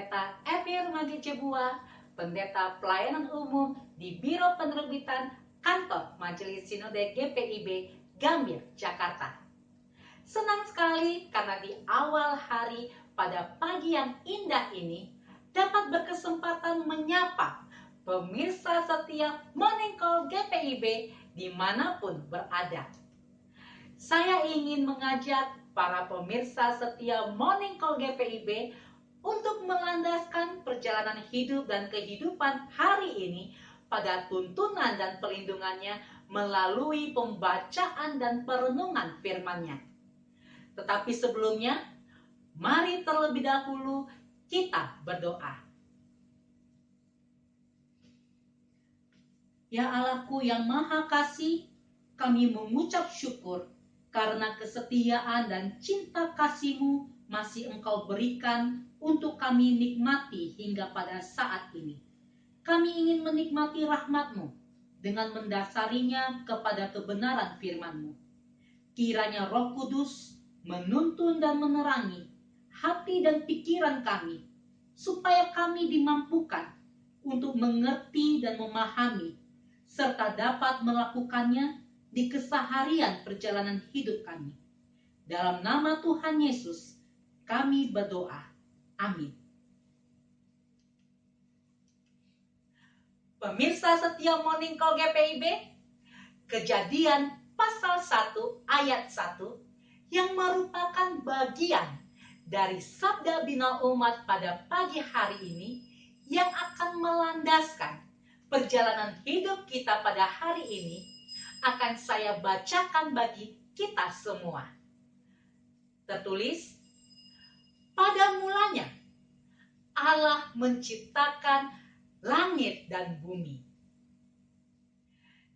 Pendeta Epi Rumagi Cebua, Pendeta Pelayanan Umum di Biro Penerbitan Kantor Majelis Sinode GPIB Gambir, Jakarta. Senang sekali karena di awal hari pada pagi yang indah ini dapat berkesempatan menyapa pemirsa setia Morning Call GPIB dimanapun berada. Saya ingin mengajak para pemirsa setia Morning Call GPIB untuk melandaskan perjalanan hidup dan kehidupan hari ini pada tuntunan dan perlindungannya melalui pembacaan dan perenungan firman-Nya. Tetapi sebelumnya, mari terlebih dahulu kita berdoa. Ya Allahku yang Maha Kasih, kami mengucap syukur karena kesetiaan dan cinta kasih-Mu masih Engkau berikan untuk kami nikmati hingga pada saat ini. Kami ingin menikmati rahmat-Mu dengan mendasarinya kepada kebenaran firman-Mu. Kiranya Roh Kudus menuntun dan menerangi hati dan pikiran kami, supaya kami dimampukan untuk mengerti dan memahami, serta dapat melakukannya di keseharian perjalanan hidup kami. Dalam nama Tuhan Yesus, kami berdoa. Amin. Pemirsa setia Morning Call GPIB, Kejadian pasal 1 ayat 1 yang merupakan bagian dari sabda bina umat pada pagi hari ini yang akan melandaskan perjalanan hidup kita pada hari ini akan saya bacakan bagi kita semua. Tertulis, pada mulanya Allah menciptakan langit dan bumi.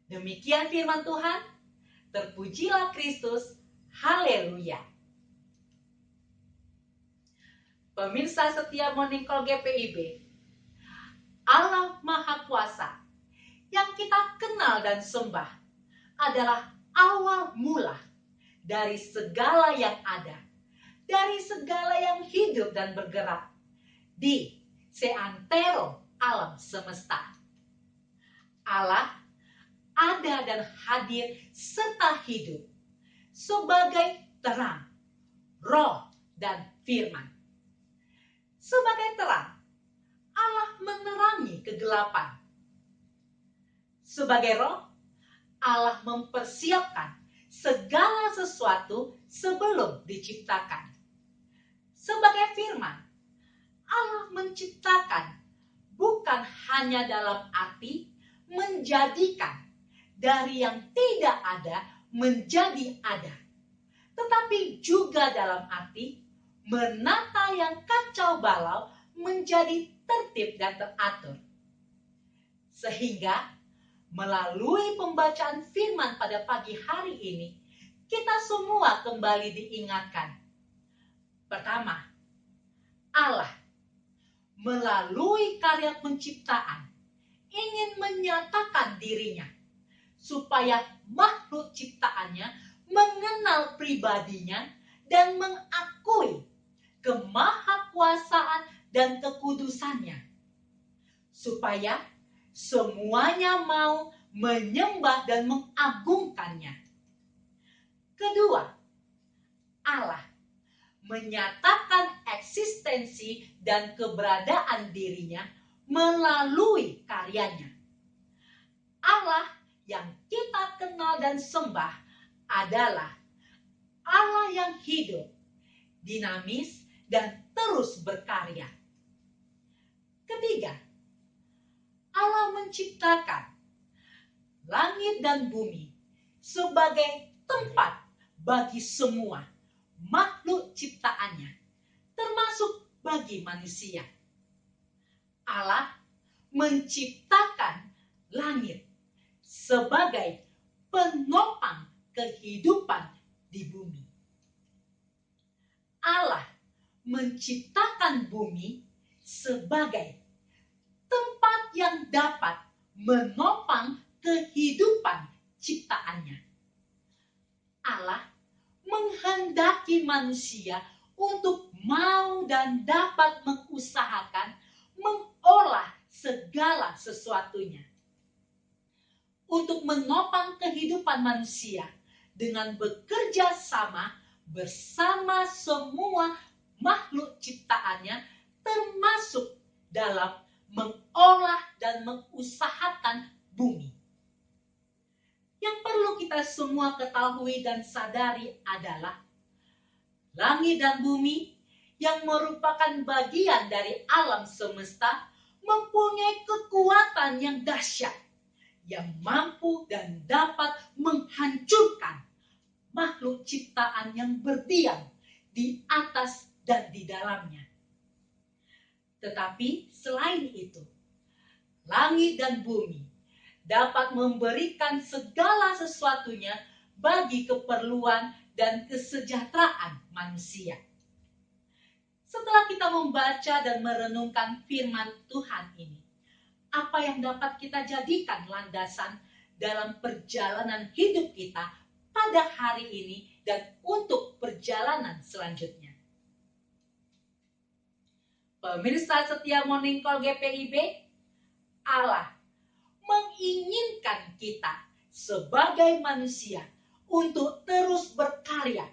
Demikian firman Tuhan, terpujilah Kristus, haleluya. Pemirsa setia Morning Call GPIB, Allah Maha Kuasa yang kita kenal dan sembah adalah awal mula dari segala yang ada, dari segala yang hidup dan bergerak di seantero alam semesta. Allah ada dan hadir serta hidup sebagai terang, roh, dan firman. Sebagai terang, Allah menerangi kegelapan. Sebagai roh, Allah mempersiapkan segala sesuatu sebelum diciptakan. Sebagai firman, Allah menciptakan bukan hanya dalam arti menjadikan dari yang tidak ada menjadi ada, tetapi juga dalam arti menata yang kacau balau menjadi tertib dan teratur. Sehingga melalui pembacaan firman pada pagi hari ini, kita semua kembali diingatkan. Pertama, Allah melalui karya penciptaan ingin menyatakan dirinya supaya makhluk ciptaannya mengenal pribadinya dan mengakui kemahakuasaan dan kekudusannya, supaya semuanya mau menyembah dan mengagungkannya. Kedua, Allah menyatakan eksistensi dan keberadaan dirinya melalui karyanya. Allah yang kita kenal dan sembah adalah Allah yang hidup, dinamis, dan terus berkarya. Ketiga, Allah menciptakan langit dan bumi sebagai tempat bagi semua makhluk ciptaannya, termasuk bagi manusia. Allah menciptakan langit sebagai penopang kehidupan di bumi. Allah menciptakan bumi sebagai tempat yang dapat menopang kehidupan ciptaannya. Allah menghendaki manusia untuk mau dan dapat mengusahakan sesuatunya. Untuk menopang kehidupan manusia dengan bekerja sama bersama semua makhluk ciptaannya, termasuk dalam mengolah dan mengusahakan bumi. Yang perlu kita semua ketahui dan sadari adalah langit dan bumi yang merupakan bagian dari alam semesta mempunyai kekuatan yang dahsyat yang mampu dan dapat menghancurkan makhluk ciptaan yang berdiam di atas dan di dalamnya. Tetapi selain itu, langit dan bumi dapat memberikan segala sesuatunya bagi keperluan dan kesejahteraan manusia. Setelah kita membaca dan merenungkan firman Tuhan ini, apa yang dapat kita jadikan landasan dalam perjalanan hidup kita pada hari ini dan untuk perjalanan selanjutnya? Pemirsa setia Morning Call GPIB, Allah menginginkan kita sebagai manusia untuk terus berkarya,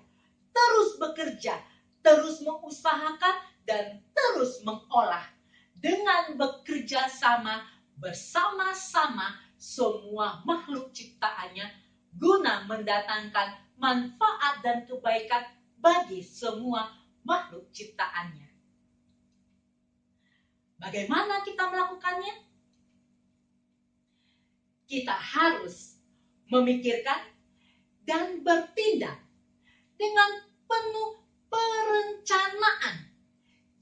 terus bekerja, terus mengusahakan dan terus mengolah dengan bekerja sama bersama-sama semua makhluk ciptaannya guna mendatangkan manfaat dan kebaikan bagi semua makhluk ciptaannya. Bagaimana kita melakukannya? Kita harus memikirkan dan bertindak dengan penuh perencanaan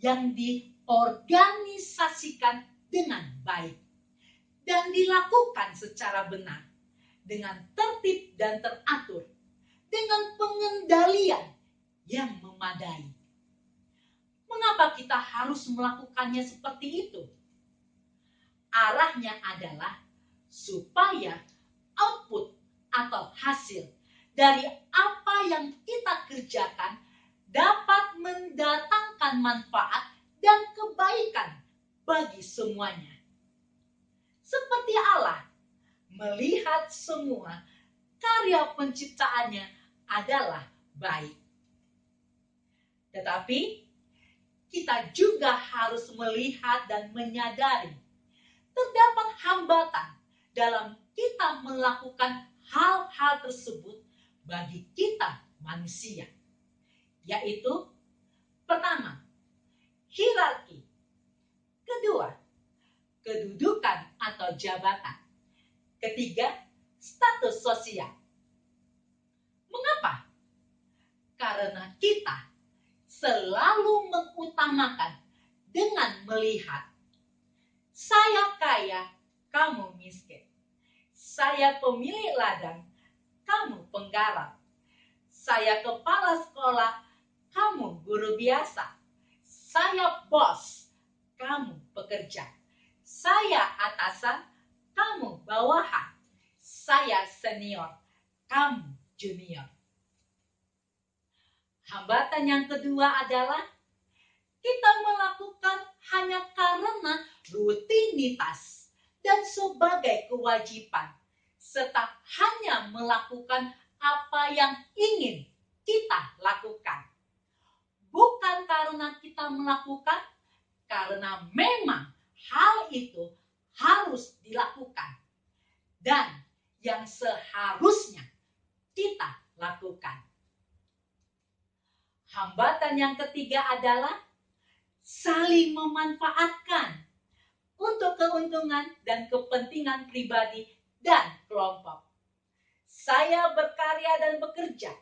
yang diorganisasikan dengan baik dan dilakukan secara benar, dengan tertib dan teratur, dengan pengendalian yang memadai. Mengapa kita harus melakukannya seperti itu? Arahnya adalah supaya output atau hasil dari apa yang kita kerjakan dapat mendatangkan manfaat dan kebaikan bagi semuanya. Seperti Allah melihat semua karya penciptaannya adalah baik. Tetapi kita juga harus melihat dan menyadari terdapat hambatan dalam kita melakukan hal-hal tersebut bagi kita manusia. Yaitu, pertama, hierarki. Kedua, kedudukan atau jabatan. Ketiga, status sosial. Mengapa? Karena kita selalu mengutamakan dengan melihat saya kaya, kamu miskin. Saya pemilik ladang, kamu penggarap. Saya kepala sekolah, kamu guru biasa. Saya bos, kamu pekerja. Saya atasan, kamu bawahan. Saya senior, kamu junior. Hambatan yang kedua adalah kita melakukan hanya karena rutinitas dan sebagai kewajiban, serta hanya melakukan apa yang ingin kita lakukan. Bukan karena kita melakukan, karena memang hal itu harus dilakukan dan yang seharusnya kita lakukan. Hambatan yang ketiga adalah saling memanfaatkan untuk keuntungan dan kepentingan pribadi dan kelompok. Saya berkarya dan bekerja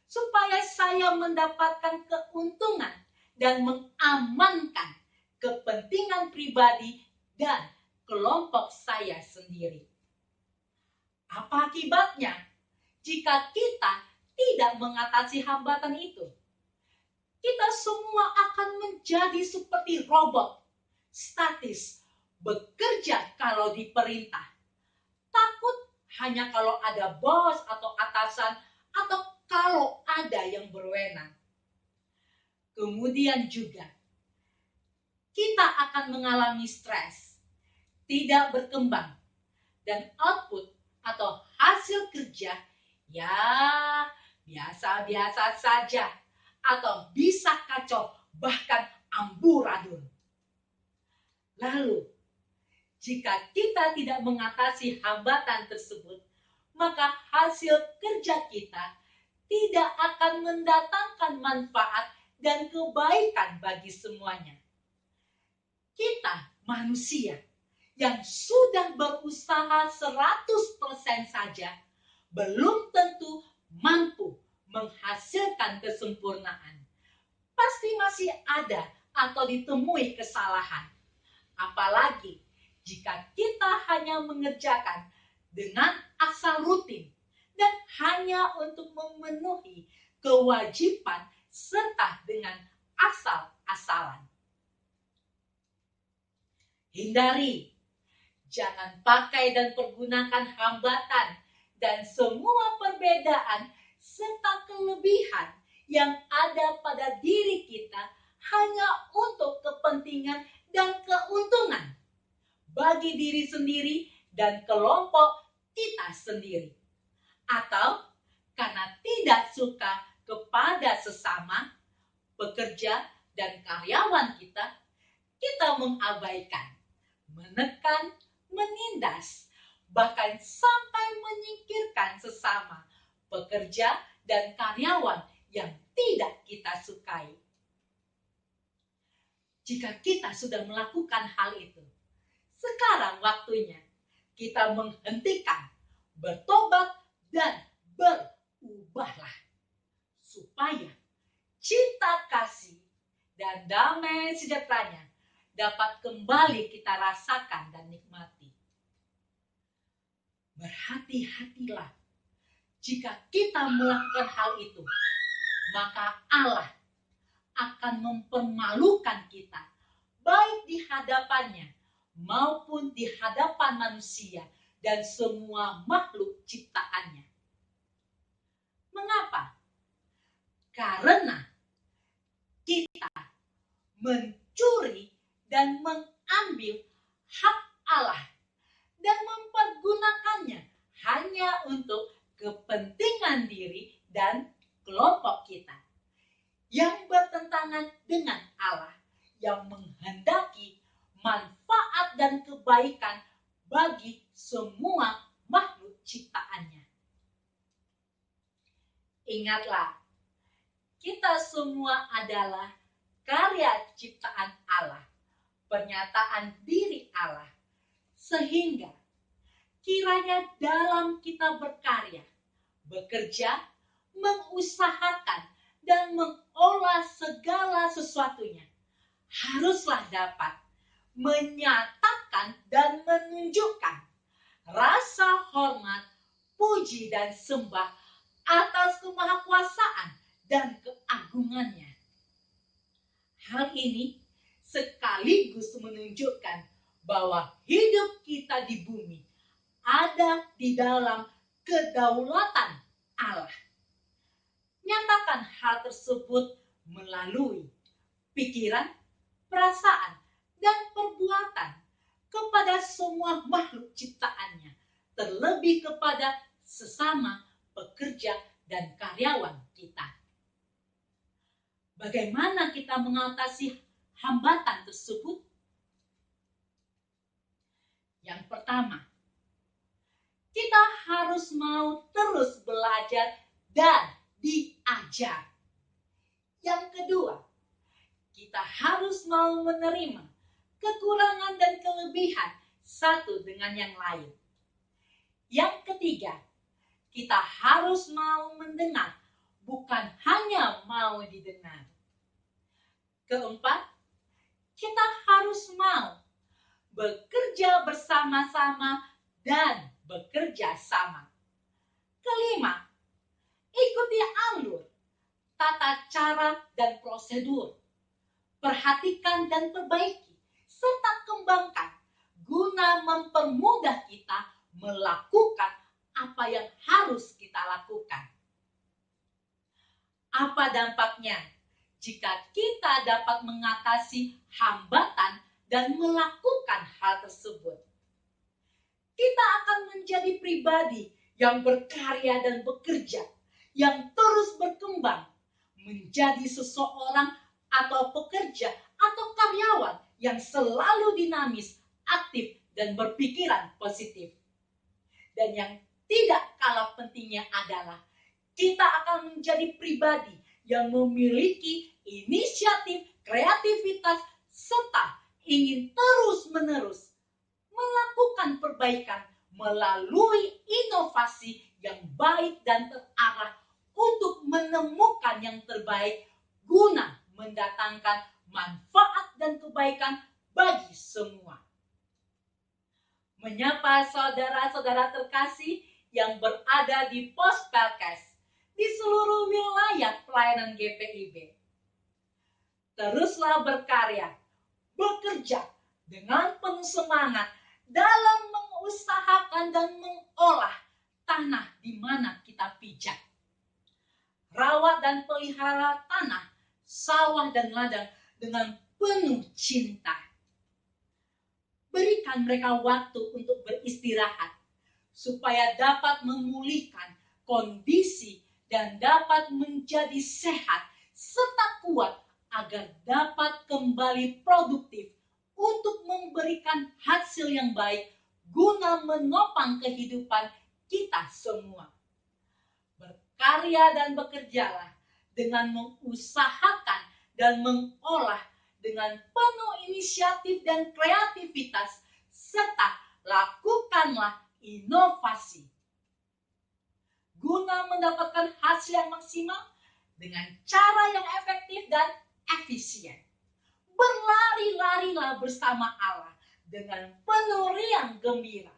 supaya saya mendapatkan keuntungan dan mengamankan kepentingan pribadi dan kelompok saya sendiri. Apa akibatnya jika kita tidak mengatasi hambatan itu? Kita semua akan menjadi seperti robot, statis, bekerja kalau diperintah. Takut hanya kalau ada bos atau atasan, atau kalau ada yang berwenang. Kemudian juga, kita akan mengalami stres, tidak berkembang dan output atau hasil kerja ya biasa-biasa saja atau bisa kacau bahkan amburadul. Lalu, jika kita tidak mengatasi hambatan tersebut, maka hasil kerja kita tidak akan mendatangkan manfaat dan kebaikan bagi semuanya. Kita manusia yang sudah berusaha 100% saja belum tentu mampu menghasilkan kesempurnaan. Pasti masih ada atau ditemui kesalahan. Apalagi jika kita hanya mengerjakan dengan asal rutin dan hanya untuk memenuhi kewajiban serta dengan asal-asalan. Hindari, jangan pakai dan pergunakan hambatan dan semua perbedaan serta kelebihan yang ada pada diri kita hanya untuk kepentingan dan keuntungan bagi diri sendiri dan kelompok kita sendiri. Atau karena tidak suka kepada sesama, pekerja, dan karyawan kita mengabaikan, menekan, menindas, bahkan sampai menyingkirkan sesama, pekerja, dan karyawan yang tidak kita sukai. Jika kita sudah melakukan hal itu, sekarang waktunya kita menghentikan, bertobat, dan berubahlah. Supaya cinta kasih dan damai sejahteranya dapat kembali kita rasakan dan nikmati. Berhati-hatilah jika kita melakukan hal itu, maka Allah akan mempermalukan kita, baik di hadapannya maupun di hadapan manusia dan semua makhluk ciptaannya. Mengapa? Karena kita mencuri dan mengambil hak Allah dan mempergunakannya hanya untuk kepentingan diri dan kelompok kita yang bertentangan dengan Allah yang menghendaki manfaat dan kebaikan bagi semua makhluk ciptaannya. Ingatlah, kita semua adalah karya ciptaan Allah, pernyataan diri Allah, sehingga kiranya dalam kita berkarya, bekerja, mengusahakan, dan mengolah segala sesuatunya, haruslah dapat menyatakan dan menunjukkan rasa hormat, puji, dan sembah atas kemahakuasaan dan keagungannya. Hal ini sekaligus menunjukkan bahwa hidup kita di bumi ada di dalam kedaulatan Allah. Nyatakan hal tersebut melalui pikiran, perasaan, dan perbuatan kepada semua makhluk ciptaannya, terlebih kepada sesama pekerja dan karyawan kita. Bagaimana kita mengatasi hambatan tersebut? Yang pertama, kita harus mau terus belajar dan diajar. Yang kedua, kita harus mau menerima kekurangan dan kelebihan satu dengan yang lain. Yang ketiga, kita harus mau mendengar, bukan hanya mau didengar. Keempat, kita harus mau bekerja bersama-sama dan bekerja sama. Kelima, ikuti alur, tata cara dan prosedur. Perhatikan dan perbaiki, serta kembangkan guna mempermudah kita melakukan apa yang harus kita lakukan. Apa dampaknya jika kita dapat mengatasi hambatan dan melakukan hal tersebut? kita akan menjadi pribadi yang berkarya dan bekerja, yang terus berkembang, menjadi seseorang atau pekerja atau karyawan yang selalu dinamis, aktif, dan berpikiran positif. Dan yang tidak kalah pentingnya adalah kita akan menjadi pribadi yang memiliki inisiatif, kreativitas, serta ingin terus-menerus melakukan perbaikan melalui inovasi yang baik dan terarah untuk menemukan yang terbaik guna mendatangkan manfaat dan kebaikan bagi semua. Menyapa saudara-saudara terkasih yang berada di pos Pelkes di seluruh wilayah pelayanan GPIB. Teruslah berkarya, bekerja dengan penuh semangat dalam mengusahakan dan mengolah tanah di mana kita pijak. Rawat dan pelihara tanah, sawah dan ladang dengan penuh cinta. Berikan mereka waktu untuk beristirahat, supaya dapat memulihkan kondisi dan dapat menjadi sehat serta kuat agar dapat kembali produktif untuk memberikan hasil yang baik guna menopang kehidupan kita semua. Berkarya dan bekerjalah dengan mengusahakan dan mengolah dengan penuh inisiatif dan kreativitas, serta lakukanlah inovasi guna mendapatkan hasil yang maksimal dengan cara yang efektif dan efisien. Berlari-larilah bersama Allah dengan penuh riang gembira.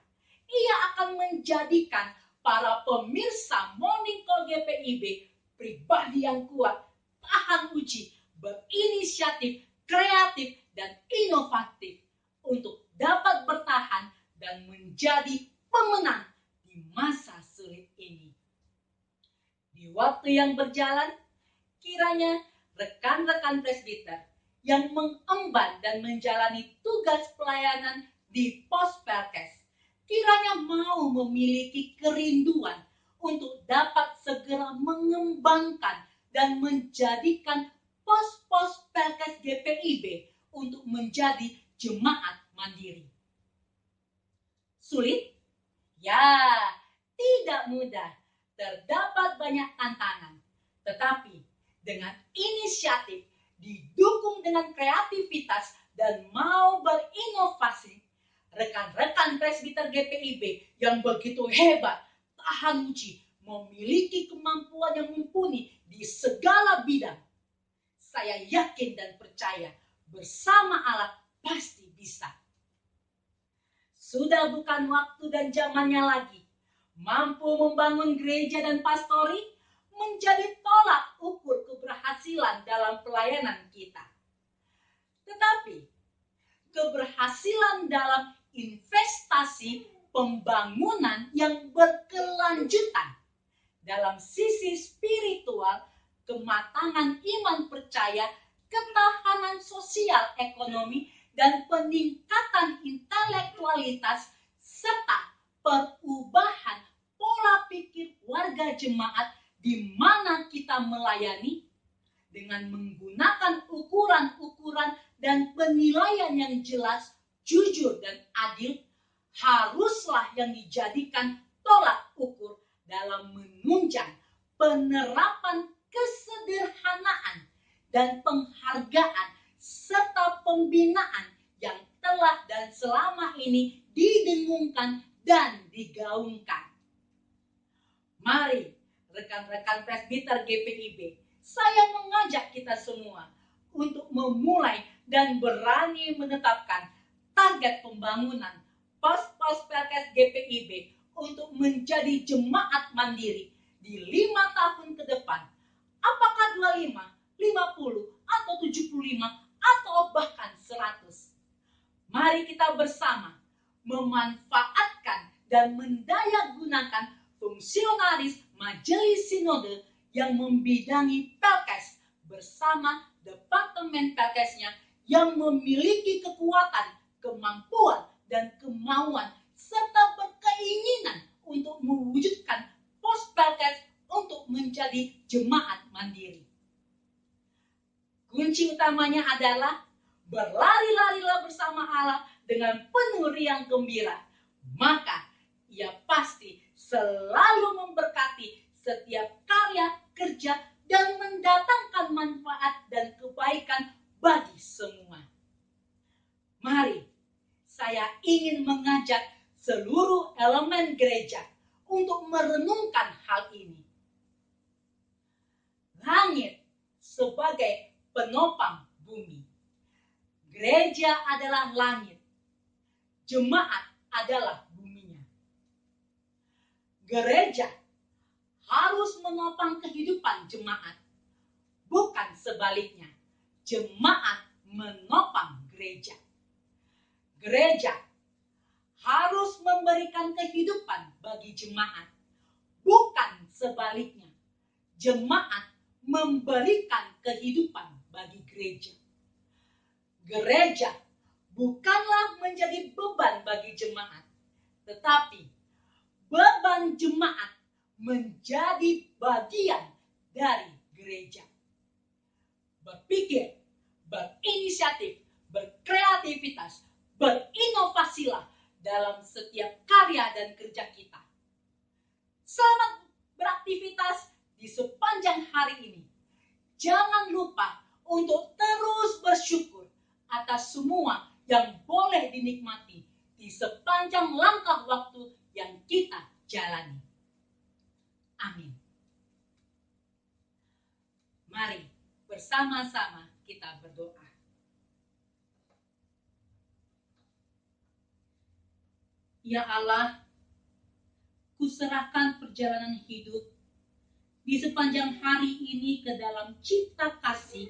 Ia akan menjadikan para pemirsa Morning Call GPIB pribadi yang kuat, tahan uji, berinisiatif, kreatif, dan inovatif untuk dapat bertahan dan menjadi pemenang di masa sulit ini. Di waktu yang berjalan, kiranya rekan-rekan presbiter yang mengemban dan menjalani tugas pelayanan di pos Pelkes kiranya mau memiliki kerinduan untuk dapat segera mengembangkan dan menjadikan pos-pos Pelkes GPIB untuk menjadi jemaat mandiri. Sulit? Ya, tidak mudah. Terdapat banyak tantangan. Tetapi dengan inisiatif, didukung dengan kreativitas dan mau berinovasi, rekan-rekan presbiter GPIB yang begitu hebat, tahan uji, memiliki kemampuan yang mumpuni di segala bidang. Saya yakin dan percaya bersama Allah pasti bisa. Sudah bukan waktu dan zamannya lagi mampu membangun gereja dan pastori menjadi tolak ukur keberhasilan dalam pelayanan kita. Tetapi keberhasilan dalam investasi pembangunan yang berkelanjutan dalam sisi spiritual, kematangan iman percaya, ketahanan sosial ekonomi, dan peningkatan intelektualitas, serta perubahan pola pikir warga jemaat di mana kita melayani dengan menggunakan ukuran-ukuran dan penilaian yang jelas, jujur, dan adil, haruslah yang dijadikan tolak ukur dalam menunjang penerapan kesederhanaan dan penghargaan serta pembinaan yang telah dan selama ini didengungkan dan digaungkan. Mari rekan-rekan presbiter GPIB, saya mengajak kita semua untuk memulai dan berani menetapkan target pembangunan pos-pos Pelkes GPIB untuk menjadi jemaat mandiri di 5 tahun ke depan. Apakah 25, 50, atau 75, atau bahkan 100. Mari kita bersama memanfaatkan dan mendayagunakan fungsionaris Majelis Sinode yang membidangi Pelkes bersama Departemen Pelkesnya yang memiliki kekuatan, kemampuan, dan kemauan serta mewujudkan Pospelkes untuk menjadi jemaat mandiri. Kunci utamanya adalah berlari-larilah bersama Allah dengan penuh riang gembira. Maka ia pasti selalu memberkati setiap karya kerja dan mendatangkan manfaat dan kebaikan bagi semua. Mari, saya ingin mengajak seluruh elemen gereja untuk merenungkan hal ini. Langit sebagai penopang bumi. Gereja adalah langit. Jemaat adalah buminya. Gereja harus menopang kehidupan jemaat, bukan sebaliknya. Jemaat menopang gereja. Gereja harus memberikan kehidupan bagi jemaat, bukan sebaliknya. Jemaat memberikan kehidupan bagi gereja. Gereja bukanlah menjadi beban bagi jemaat, tetapi beban jemaat menjadi bagian dari gereja. Berpikir, berinisiatif, berkreativitas, berinovasilah dalam setiap karya dan kerja kita. Selamat beraktivitas di sepanjang hari ini. Jangan lupa untuk terus bersyukur atas semua yang boleh dinikmati di sepanjang langkah waktu yang kita jalani. Amin. Mari bersama-sama kita berdoa. Ya Allah, kuserahkan perjalanan hidup di sepanjang hari ini ke dalam cipta kasih,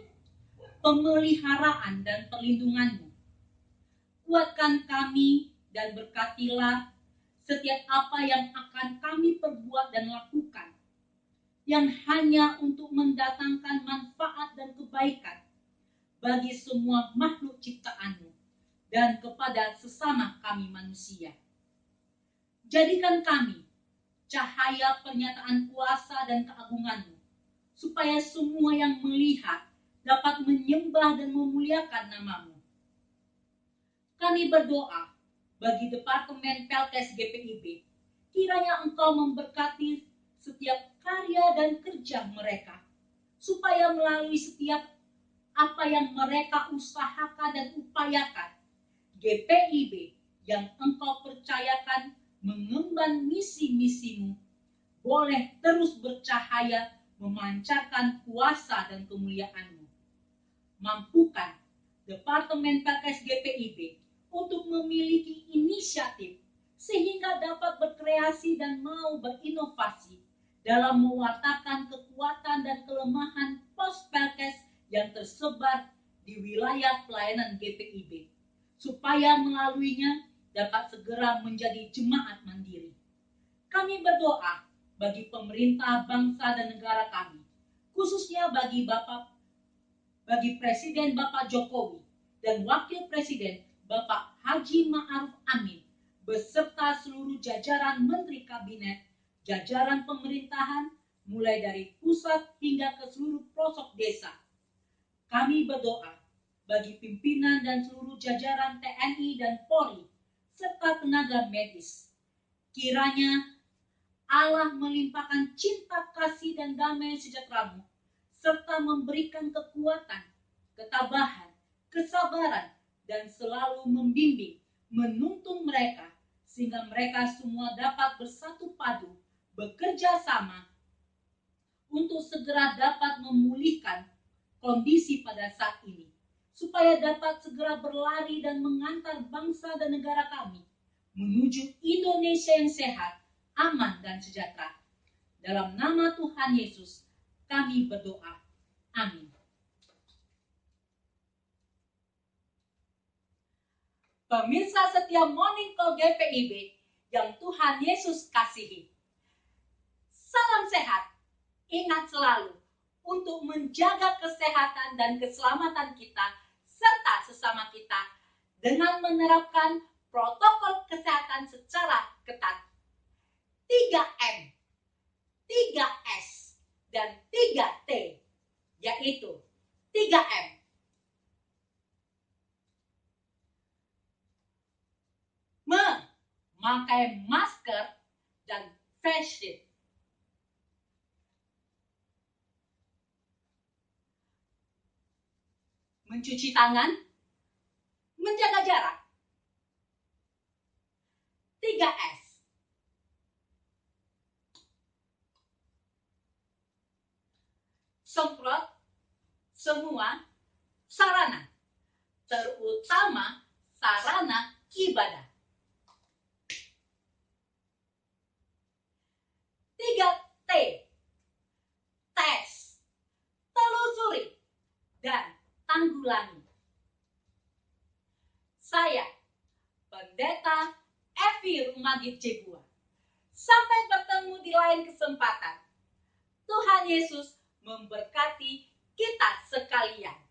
pemeliharaan dan perlindungan-Mu. Kuatkan kami dan berkatilah setiap apa yang akan kami perbuat dan lakukan, yang hanya untuk mendatangkan manfaat dan kebaikan bagi semua makhluk ciptaan-Mu dan kepada sesama kami manusia. Jadikan kami cahaya pernyataan kuasa dan keagungan-Mu, supaya semua yang melihat dapat menyembah dan memuliakan nama-Mu. Kami berdoa bagi Departemen Pelkes GPIB, kiranya Engkau memberkati setiap karya dan kerja mereka, supaya melalui setiap apa yang mereka usahakan dan upayakan, GPIB yang Engkau percayakan mengemban misi-misi-Mu boleh terus bercahaya memancarkan kuasa dan kemuliaan-Mu. Mampukan Departemen Pelkes GPIB untuk memiliki inisiatif sehingga dapat berkreasi dan mau berinovasi dalam mewartakan kekuatan dan kelemahan pos Pelkes yang tersebar di wilayah pelayanan GPIB, supaya melaluinya dapat segera menjadi jemaat mandiri. Kami berdoa bagi pemerintah bangsa dan negara kami, khususnya bagi Presiden Bapak Jokowi dan Wakil Presiden Bapak Haji Ma'ruf Amin, beserta seluruh jajaran Menteri Kabinet, jajaran pemerintahan, mulai dari pusat hingga ke seluruh pelosok desa. Kami berdoa bagi pimpinan dan seluruh jajaran TNI dan Polri, serta tenaga medis. Kiranya Allah melimpahkan cinta kasih dan damai sejahtera-Mu, serta memberikan kekuatan, ketabahan, kesabaran, dan selalu membimbing, menuntun mereka, sehingga mereka semua dapat bersatu padu, bekerja sama, untuk segera dapat memulihkan kondisi pada saat ini, supaya dapat segera berlari dan mengantar bangsa dan negara kami menuju Indonesia yang sehat, aman, dan sejahtera. Dalam nama Tuhan Yesus, kami berdoa. Amin. Pemirsa setia Morning Call GPIB yang Tuhan Yesus kasihi. Salam sehat. Ingat selalu untuk menjaga kesehatan dan keselamatan kita serta sesama kita dengan menerapkan protokol kesehatan secara ketat. 3M, 3S, dan 3T, yaitu 3M. Memakai masker dan face shield. Mencuci tangan, menjaga jarak. 3S. Semprot semua sarana, terutama sarana ibadah. 3T. Tes, telusuri, dan tanggulangi. Saya, Pendeta Evi Rumagit Jebua. Sampai bertemu di lain kesempatan. Tuhan Yesus memberkati kita sekalian.